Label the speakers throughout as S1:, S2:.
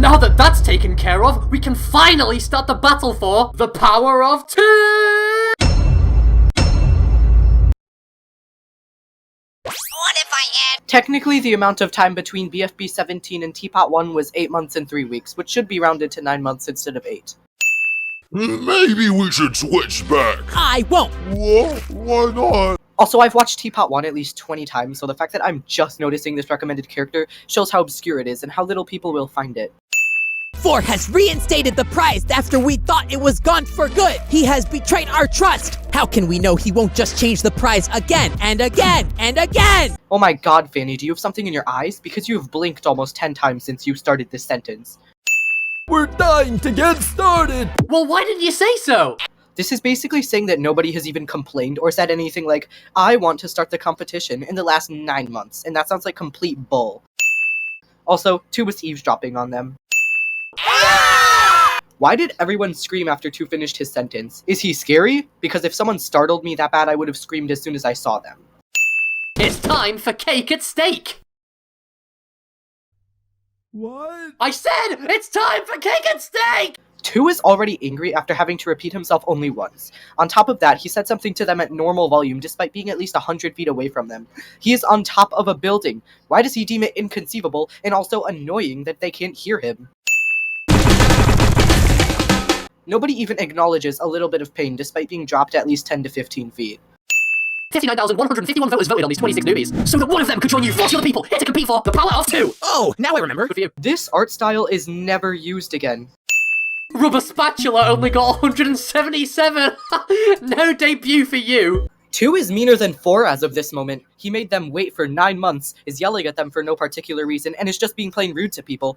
S1: Now that that's taken care of, we can finally start the battle for the power of 2!
S2: What if I add?
S3: Technically, the amount of time between BFB 17 and TPOT 1 was 8 months and 3 weeks, which should be rounded to 9 months instead of 8.
S4: Maybe we should switch back.
S5: I won't!
S4: What? Why not?
S3: Also, I've watched TPOT 1 at least 20 times, so the fact that I'm just noticing this recommended character shows how obscure it is and how little people will find it.
S5: 4 has reinstated the prize after we thought it was gone for good. He has betrayed our trust. How can we know he won't just change the prize again and again and again?
S3: Oh my god, Fanny, do you have something in your eyes? Because you have blinked almost 10 times since you started this sentence.
S6: We're dying to get started!
S1: Well, why didn't you say so?
S3: This is basically saying that nobody has even complained or said anything like, I want to start the competition in the last 9 months, and that sounds like complete bull. Also, 2 was eavesdropping on them. Why did everyone scream after 2 finished his sentence? Is he scary? Because if someone startled me that bad, I would have screamed as soon as I saw them.
S1: It's time for cake at stake!
S6: What?
S1: I said, it's time for cake at stake!
S3: 2 is already angry after having to repeat himself only once. On top of that, he said something to them at normal volume despite being at least 100 feet away from them. He is on top of a building. Why does he deem it inconceivable and also annoying that they can't hear him? Nobody even acknowledges a little bit of pain despite being dropped at least 10 to 15 feet.
S1: 59,151 voters voted on these 26 newbies, so that one of them could join you 40 other people here to compete for the power of 2!
S5: Oh, now I remember.
S1: Good for you.
S3: This art style is never used again.
S1: Rubber Spatula only got 177! No debut for you!
S3: 2 is meaner than 4 as of this moment. He made them wait for 9 months, is yelling at them for no particular reason, and is just being plain rude to people.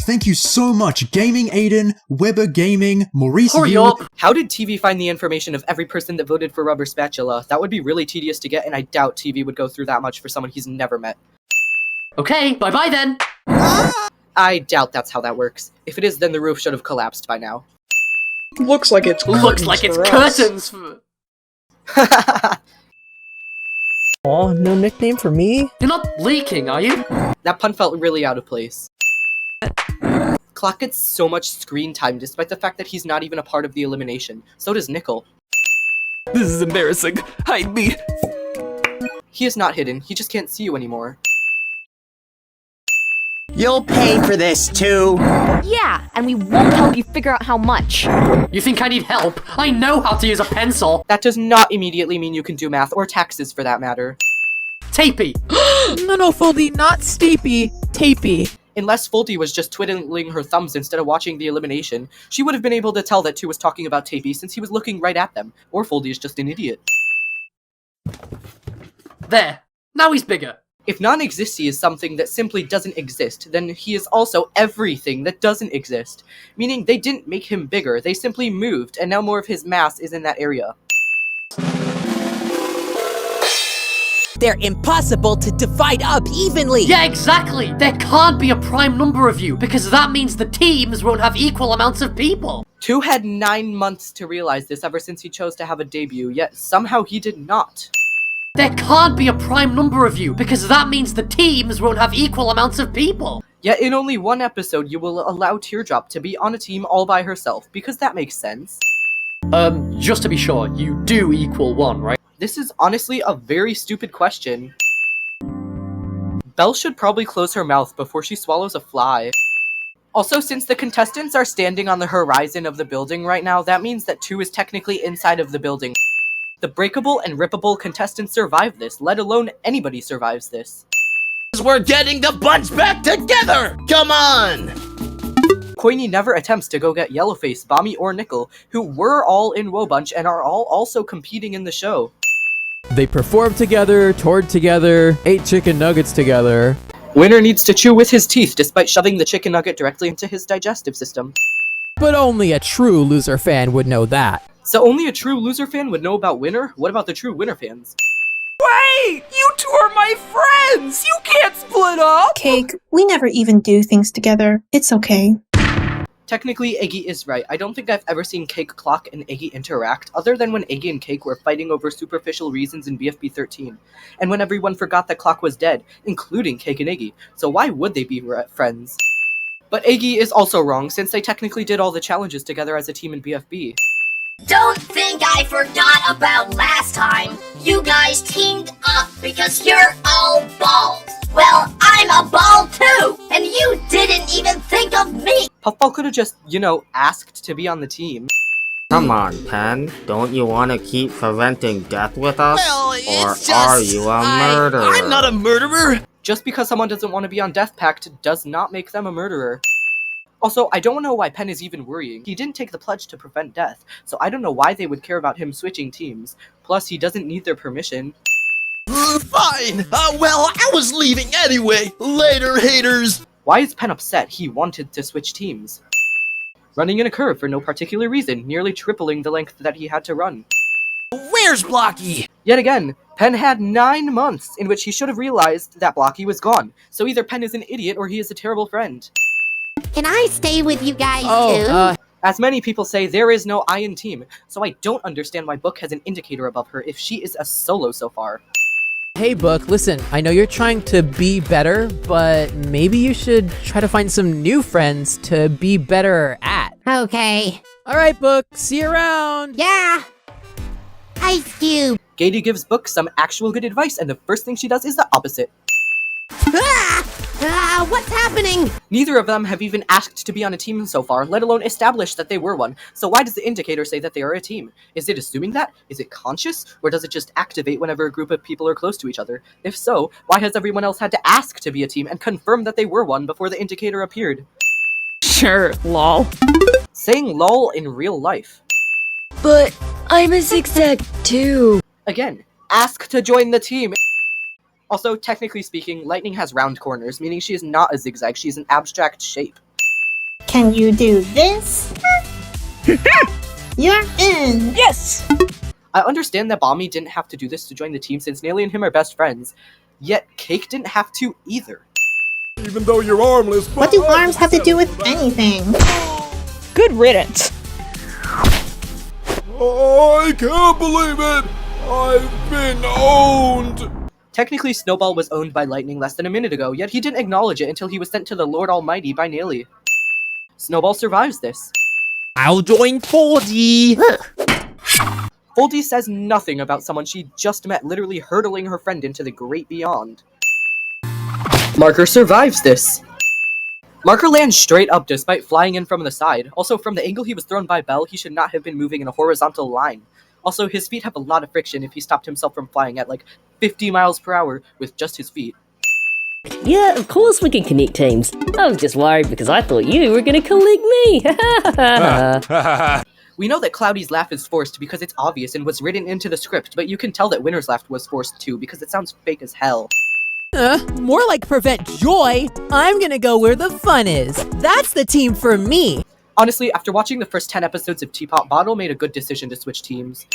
S7: Thank you so much, Gaming Aiden, Weber Gaming, Maurice
S1: Hurry
S7: View.
S1: up!
S3: How did TV find the information of every person that voted for Rubber Spatula? That would be really tedious to get, and I doubt TV would go through that much for someone he's never met.
S1: Okay, bye-bye then!
S3: I doubt that's how that works. If it is, then the roof should have collapsed by now.
S8: Looks like it's
S1: Looks like it's curtains for...
S8: Aw, no nickname for me?
S1: You're not leaking, are you?
S3: That pun felt really out of place. Clock gets so much screen time despite the fact that he's not even a part of the elimination. So does Nickel.
S6: This is embarrassing. Hide me.
S3: He is not hidden, he just can't see you anymore.
S2: You'll pay for this too.
S9: Yeah, and we won't help you figure out how much.
S1: You think I need help? I know how to use a pencil!
S3: That does not immediately mean you can do math, or taxes for that matter.
S1: Tapey!
S5: No, Foldy, not Steepy. Tapey.
S3: Unless Foldy was just twiddling her thumbs instead of watching the elimination, she would have been able to tell that 2 was talking about Tapey since he was looking right at them. Or Foldy is just an idiot.
S1: There. Now he's bigger.
S3: If non-existy is something that simply doesn't exist, then he is also everything that doesn't exist. Meaning they didn't make him bigger, they simply moved, and now more of his mass is in that area.
S5: They're impossible to divide up evenly.
S1: Yeah, exactly! There can't be a prime number of you, because that means the teams won't have equal amounts of people!
S3: 2 had 9 months to realize this ever since he chose to have a debut, yet somehow he did not.
S1: There can't be a prime number of you, because that means the teams won't have equal amounts of people!
S3: Yet in only 1 episode you will allow Teardrop to be on a team all by herself, because that makes sense.
S1: Just to be sure, you do equal 1, right?
S3: This is honestly a very stupid question. Belle should probably close her mouth before she swallows a fly. Also, since the contestants are standing on the horizon of the building right now, that means that 2 is technically inside of the building. The breakable and rippable contestants survive this, let alone anybody survives this.
S2: We're getting the bunch back together! Come on!
S3: Coiny never attempts to go get Yellowface, Bommy, or Nickel, who were all in Woe Bunch and are all also competing in the show.
S6: They performed together, toured together, ate chicken nuggets together.
S3: Winner needs to chew with his teeth despite shoving the chicken nugget directly into his digestive system.
S6: But only a true loser fan would know that.
S3: So only a true loser fan would know about Winner? What about the true Winner fans?
S6: Wait! You two are my friends! You can't split up!
S10: Cake, we never even do things together. It's okay.
S3: Technically, Iggy is right. I don't think I've ever seen Cake, Clock, and Iggy interact, other than when Iggy and Cake were fighting over superficial reasons in BFB 13, and when everyone forgot that Clock was dead, including Cake and Iggy, so why would they be friends? But Iggy is also wrong, since they technically did all the challenges together as a team in BFB.
S11: Don't think I forgot about last time. You guys teamed up because you're all balls. Well, I'm a ball too, and you didn't even think of me.
S3: Puffball could have just, asked to be on the team.
S12: Come on, Pen. Don't you want to keep preventing death with us?
S2: Well,
S12: or
S2: it's
S12: are
S2: just...
S12: you a murderer?
S2: I'm not a murderer!
S3: Just because someone doesn't want to be on Death Pact does not make them a murderer. Also, I don't know why Pen is even worrying. He didn't take the pledge to prevent death, so I don't know why they would care about him switching teams. Plus, he doesn't need their permission.
S2: Fine! Well, I was leaving anyway! Later, haters!
S3: Why is Pen upset? He wanted to switch teams. Running in a curve for no particular reason, nearly tripling the length that he had to run.
S2: Where's Blocky?
S3: Yet again, Pen had 9 months in which he should have realized that Blocky was gone. So either Pen is an idiot or he is a terrible friend.
S11: Can I stay with you guys too?
S3: As many people say, there is no I in team, so I don't understand why Book has an indicator above her if she is a solo so far.
S5: Hey, Book, listen, I know you're trying to be better, but maybe you should try to find some new friends to be better at.
S11: Okay.
S5: Alright, Book, see you around!
S11: Yeah. Ice Cube.
S3: Gady gives Book some actual good advice, and the first thing she does is the opposite.
S11: What's happening?
S3: Neither of them have even asked to be on a team so far, let alone established that they were one. So why does the indicator say that they are a team? Is it assuming that? Is it conscious? Or does it just activate whenever a group of people are close to each other? If so, why has everyone else had to ask to be a team and confirm that they were one before the indicator appeared?
S9: Sure, lol.
S3: Saying lol in real life.
S9: But I'm a zigzag too.
S3: Again, ask to join the team. Also, technically speaking, lightning has round corners, meaning she is not a zigzag, she is an abstract shape.
S10: Can you do this? You're in!
S9: Yes!
S3: I understand that Balmy didn't have to do this to join the team since Naily and him are best friends, yet Cake didn't have to either.
S4: Even though you're armless,
S10: What do arms have to do with anything?
S8: Good riddance.
S4: I can't believe it! I've been owned!
S3: Technically, Snowball was owned by Lightning less than a minute ago, yet he didn't acknowledge it until he was sent to the Lord Almighty by Naily. Snowball survives this.
S2: I'll join 4D!
S3: Foldy says nothing about someone she just met literally hurtling her friend into the great beyond. Marker survives this. Marker lands straight up despite flying in from the side. Also, from the angle he was thrown by Belle, he should not have been moving in a horizontal line. Also, his feet have a lot of friction if he stopped himself from flying at like 50 miles per hour with just his feet.
S13: Yeah, of course we can connect teams. I was just worried because I thought you were gonna collect me.
S3: We know that Cloudy's laugh is forced because it's obvious and was written into the script, but you can tell that Winter's laugh was forced too because it sounds fake as hell.
S5: More like prevent joy. I'm gonna go where the fun is. That's the team for me.
S3: Honestly, after watching the first 10 episodes of TPOT, Bottle made a good decision to switch teams.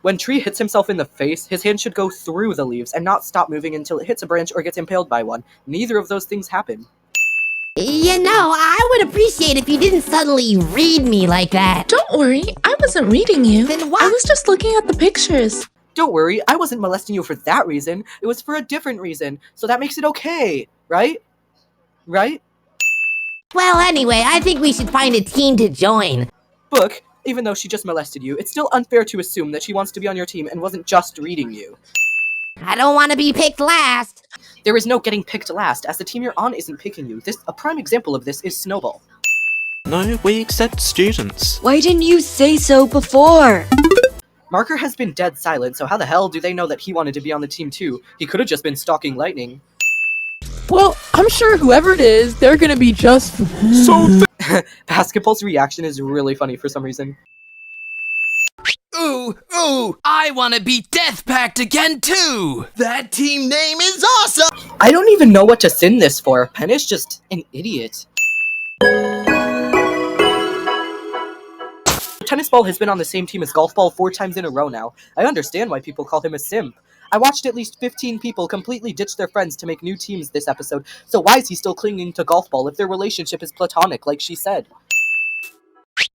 S3: When Tree hits himself in the face, his hand should go through the leaves and not stop moving until it hits a branch or gets impaled by one. Neither of those things happen.
S11: You know, I would appreciate if you didn't suddenly read me like that.
S14: Don't worry, I wasn't reading you.
S11: Then what?
S14: I was just looking at the pictures.
S3: Don't worry, I wasn't molesting you for that reason. It was for a different reason, so that makes it okay, right? Right?
S11: Well, anyway, I think we should find a team to join.
S3: Book, even though she just molested you, it's still unfair to assume that she wants to be on your team and wasn't just reading you.
S11: I don't want to be picked last.
S3: There is no getting picked last, as the team you're on isn't picking you. A prime example of this is Snowball.
S15: No, we accept students.
S9: Why didn't you say so before?
S3: Marker has been dead silent, so how the hell do they know that he wanted to be on the team too? He could have just been stalking Lightning.
S8: Well, I'm sure whoever it is, they're gonna be just
S3: Basketball's reaction is really funny for some reason.
S2: Ooh, I wanna be Death Pact again too! That team name is awesome!
S3: I don't even know what to sin this for. Pen is just an idiot. Tennis Ball has been on the same team as Golf Ball 4 times in a row now. I understand why people call him a simp. I watched at least 15 people completely ditch their friends to make new teams this episode, so why is he still clinging to Golf Ball if their relationship is platonic, like she said?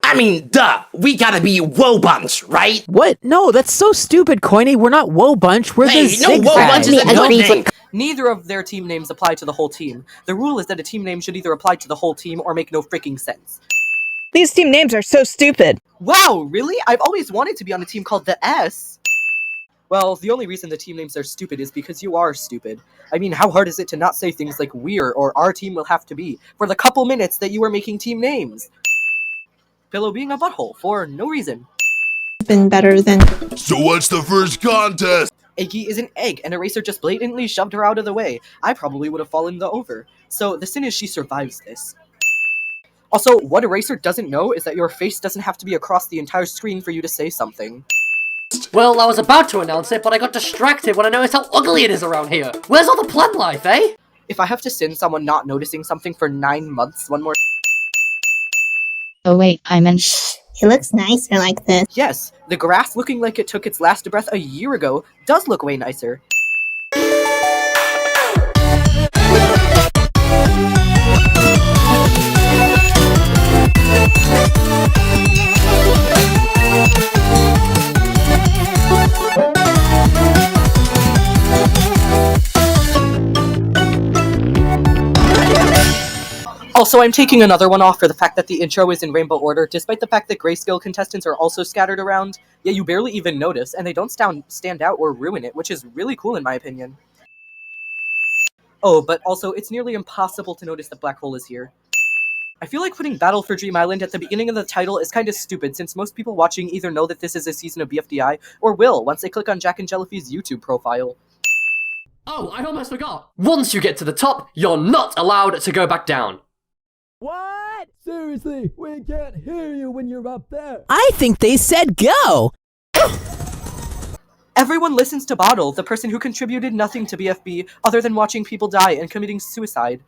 S2: I mean, duh, we gotta be Woe Bunch, right?
S5: What? No, that's so stupid, Coiny. We're not Woe Bunch. We're the
S2: Hey, no, Woe Bunch is a good thing.
S3: Neither of their team names apply to the whole team. The rule is that a team name should either apply to the whole team or make no freaking sense.
S16: These team names are so stupid.
S3: Wow, really? I've always wanted to be on a team called the S. Well, the only reason the team names are stupid is because you are stupid. I mean, how hard is it to not say things like we're or our team will have to be for the couple minutes that you were making team names? Pillow being a butthole for no reason.
S10: Been better than.
S4: So what's the first contest?
S3: Eggy is an egg, and Eraser just blatantly shoved her out of the way. I probably would have fallen the over. So the sin is she survives this. Also, what Eraser doesn't know is that your face doesn't have to be across the entire screen for you to say something.
S1: Well, I was about to announce it, but I got distracted when I noticed how ugly it is around here. Where's all the plant life, eh?
S3: If I have to sin someone not noticing something for 9 months, one more.
S17: Oh wait, I meant.
S10: It looks nicer like this.
S3: Yes, the grass looking like it took its last breath a year ago does look way nicer. Also, I'm taking another one off for the fact that the intro is in rainbow order, despite the fact that grayscale contestants are also scattered around, yet you barely even notice, and they don't stand out or ruin it, which is really cool in my opinion. Oh, but also, it's nearly impossible to notice that Black Hole is here. I feel like putting Battle for Dream Island at the beginning of the title is kinda stupid, since most people watching either know that this is a season of BFDI, or will, once they click on Jack and Jellyfee's YouTube profile.
S1: Oh, I almost forgot. Once you get to the top, you're not allowed to go back down.
S6: What? Seriously, we can't hear you when you're up there.
S5: I think they said go!
S3: Everyone listens to Bottle, the person who contributed nothing to BFB other than watching people die and committing suicide.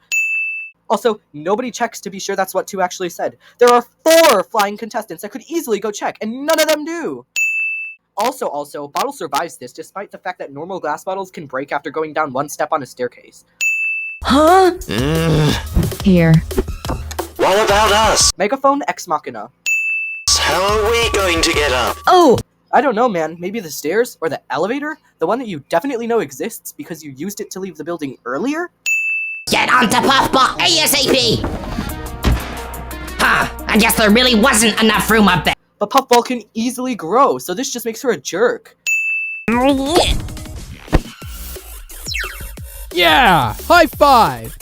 S3: Also, nobody checks to be sure that's what 2 actually said. There are 4 flying contestants that could easily go check, and none of them do! Also, Bottle survives this despite the fact that normal glass bottles can break after going down 1 step on a staircase.
S17: Huh? Here.
S15: What about us?
S3: Megaphone Ex Machina.
S15: How are we going to get up?
S17: Oh!
S3: I don't know, man. Maybe the stairs? Or the elevator? The one that you definitely know exists because you used it to leave the building earlier?
S11: Get onto Puffball ASAP! Huh, I guess there really wasn't enough room up there.
S3: But Puffball can easily grow, so this just makes her a jerk.
S6: Yeah! High five!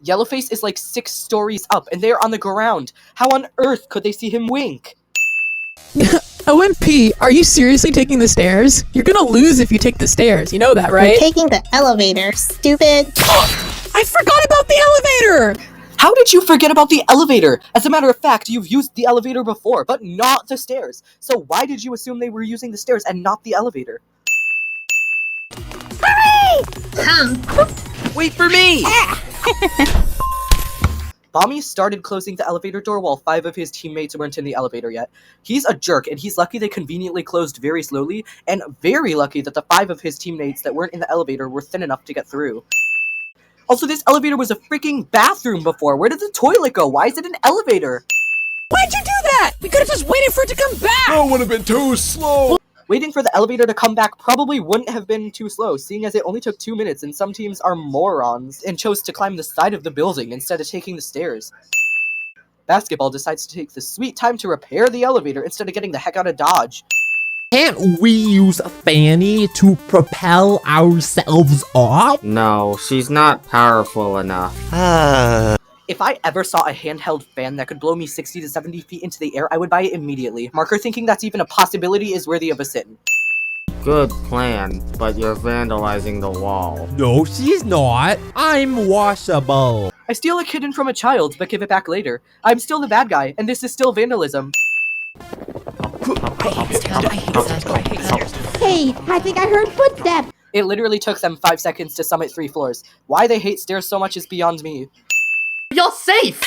S3: Yellowface is like 6 stories up, and they're on the ground. How on earth could they see him wink?
S8: OMP, are you seriously taking the stairs? You're gonna lose if you take the stairs, you know that, right?
S10: We're taking the elevator, stupid.
S8: I forgot about the elevator!
S3: How did you forget about the elevator? As a matter of fact, you've used the elevator before, but not the stairs. So why did you assume they were using the stairs and not the elevator?
S11: Hurry!
S2: Wait for me!
S3: Bommy started closing the elevator door while 5 of his teammates weren't in the elevator yet. He's a jerk, and he's lucky they conveniently closed very slowly, and very lucky that the 5 of his teammates that weren't in the elevator were thin enough to get through. Also, this elevator was a freaking bathroom before. Where did the toilet go? Why is it an elevator?
S5: Why'd you do that? We could have just waited for it to come back!
S4: That would have been too slow.
S3: Waiting for the elevator to come back probably wouldn't have been too slow, seeing as it only took 2 minutes and some teams are morons and chose to climb the side of the building instead of taking the stairs. Basketball decides to take the sweet time to repair the elevator instead of getting the heck out of Dodge.
S18: Can't we use Fanny to propel ourselves up?
S12: No, she's not powerful enough.
S3: If I ever saw a handheld fan that could blow me 60 to 70 feet into the air, I would buy it immediately. Marker thinking that's even a possibility is worthy of a sin.
S12: Good plan, but you're vandalizing the wall.
S18: No, she's not. I'm washable.
S3: I steal a kitten from a child, but give it back later. I'm still the bad guy, and this is still vandalism.
S17: Hey, I think I heard footsteps.
S3: It literally took them 5 seconds to summit 3 floors. Why they hate stairs so much is beyond me.
S1: You're safe!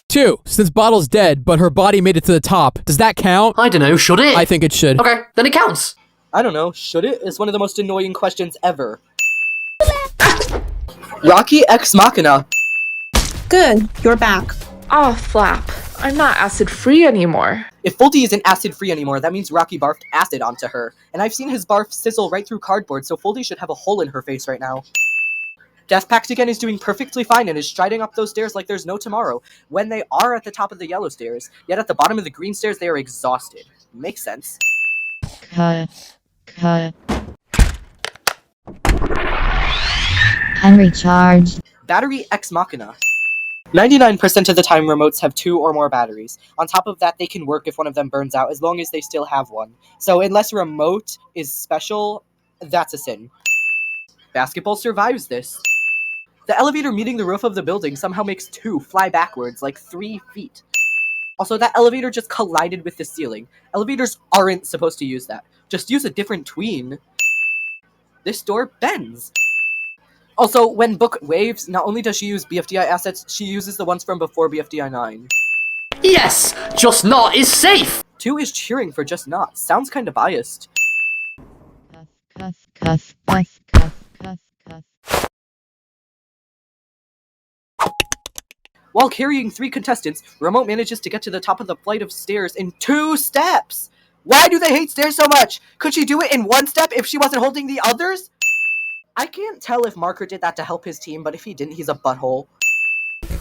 S6: 2. Since Bottle's dead, but her body made it to the top, does that count?
S1: I don't know, should it?
S6: I think it should.
S1: Okay, then it counts.
S3: I don't know, should it? Is one of the most annoying questions ever. Rocky Ex Machina.
S10: Good, you're back.
S14: Oh, Flap. I'm not acid-free anymore.
S3: If Foldy isn't acid-free anymore, that means Rocky barfed acid onto her. And I've seen his barf sizzle right through cardboard, so Foldy should have a hole in her face right now. Death Pact again is doing perfectly fine and is striding up those stairs like there's no tomorrow, when they are at the top of the yellow stairs, yet at the bottom of the green stairs they are exhausted. Makes sense.
S17: Cut. Henry charged.
S3: Battery Ex Machina. 99% of the time remotes have 2 or more batteries. On top of that, they can work if one of them burns out as long as they still have one. So unless a remote is special, that's a sin. Basketball survives this. The elevator meeting the roof of the building somehow makes 2 fly backwards like 3 feet. Also, that elevator just collided with the ceiling. Elevators aren't supposed to use that. Just use a different tween. This door bends. Also, when Book waves, not only does she use BFDI assets, she uses the ones from before BFDI 9.
S1: Yes! Just Not is safe!
S3: 2 is cheering for Just Not. Sounds kinda biased.
S17: Cuff.
S3: While carrying 3 contestants, Remote manages to get to the top of the flight of stairs in 2 steps! Why do they hate stairs so much? Could she do it in 1 step if she wasn't holding the others? I can't tell if Marker did that to help his team, but if he didn't, he's a butthole.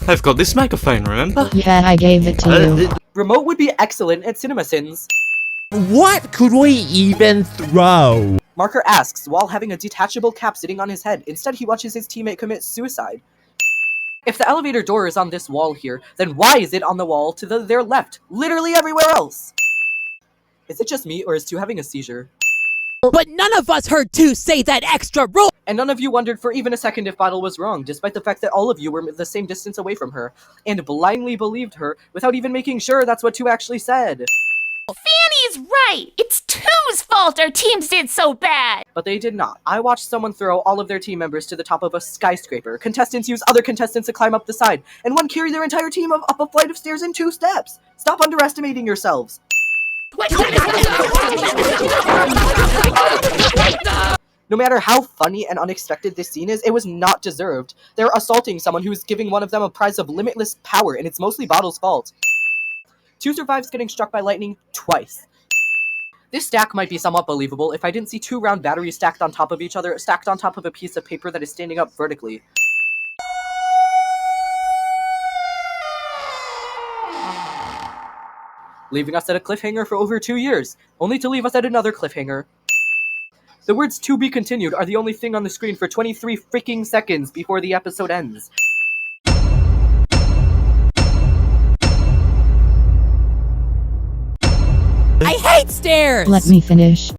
S19: I've got this microphone, remember?
S17: Yeah, I gave it to you.
S3: Remote would be excellent at CinemaSins.
S18: What could we even throw?
S3: Marker asks, while having a detachable cap sitting on his head. Instead, he watches his teammate commit suicide. If the elevator door is on this wall here, then why is it on the wall to their left? Literally everywhere else! Is it just me, or is 2 having a seizure?
S5: But none of us heard 2 say that extra rule!
S3: And none of you wondered for even a second if Bottle was wrong, despite the fact that all of you were the same distance away from her, and blindly believed her without even making sure that's what 2 actually said.
S20: Fanny's right! It's 2's fault our teams did so bad!
S3: But they did not. I watched someone throw all of their team members to the top of a skyscraper. Contestants use other contestants to climb up the side, and one carry their entire team up a flight of stairs in 2 steps! Stop underestimating yourselves! No matter how funny and unexpected this scene is, it was not deserved. They're assaulting someone who's giving one of them a prize of limitless power, and it's mostly Bottle's fault. 2 survives getting struck by lightning twice. This stack might be somewhat believable if I didn't see 2 round batteries stacked on top of each other, stacked on top of a piece of paper that is standing up vertically. Leaving us at a cliffhanger for over 2 years, only to leave us at another cliffhanger. The words "to be continued" are the only thing on the screen for 23 freaking seconds before the episode ends.
S5: I hate stairs!
S17: Let me finish.